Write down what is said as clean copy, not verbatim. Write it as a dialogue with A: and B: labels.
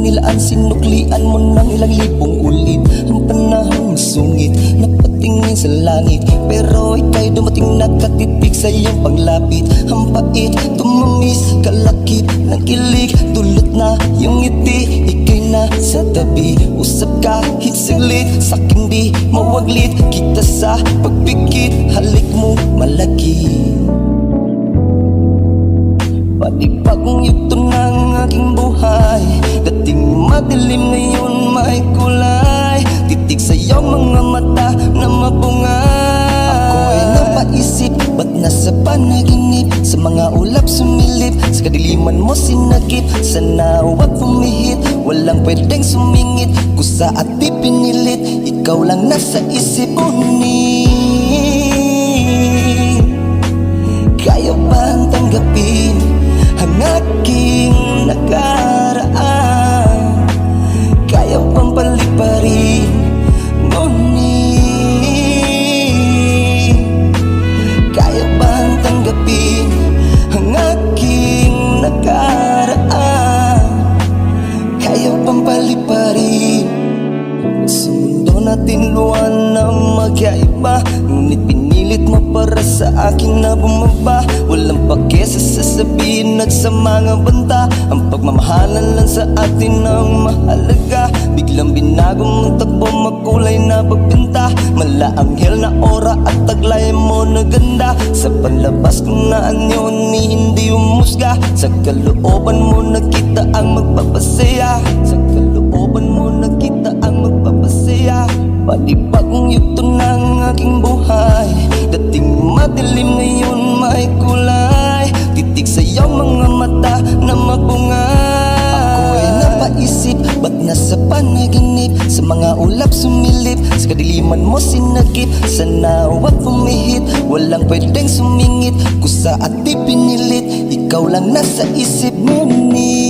A: nilaan, sinuklian mo ng ilang libong ulit. Ang panahon masungit, napatingin sa langit, pero ika'y dumating nakatitig sa iyong paglapit. Ang pait, tumamis, kalakip ng kilig, dulot na yung ngiti, ika'y nasa tabi. Usap kahit saglit, sa'king di mawaglit, kita sa pagpikit, halik mo malaki. Panibagong yugto ng aking buhay, dating madilim ngayon may kulay. Titig sa iyong mga mata na mabungay. Ako ay napaisip, ba't nasa panaginip? Sa mga ulap sumilip, sa kadiliman mo sinagip. Sana huwag pumihit, walang pwedeng sumingit. Kusa at di pinilit, ikaw lang nasa isip. Ngunit kaya bang tanggapin ang aking nakaraan? Kaya bang paliparin? Ngunit kaya bang tanggapin ang aking nakaraan? Kaya bang paliparin? Sa mundo natin luwan na magkaiba, ngunit pinilit mo para sa akin na bumaba. Walang pake sa sasabihin at sa mga banta, ang pagmamahalan lang sa atin ang mahalaga. Biglang binago mong takbo, makulay na pagbinta. Mala anghel na aura at taglay mo na ganda. Sa panlabas kung naanyo ni hindi umusga, sa kalooban mo nakita ang magpapasaya. Sa kalooban mo nakita ang magpapasaya. Panibagong yugto ng aking buhay, dating madilim ngayon may kulay. Titig sa iyong mga mata na mabungay. Ako ay napaisip, ba't nasa panaginip? Sa mga ulap sumilip, sa kadiliman mo sinagip. Sana huwag pumihit, walang pwedeng sumingit. Kusa at di pinilit, ikaw lang nasa isip. Ngunit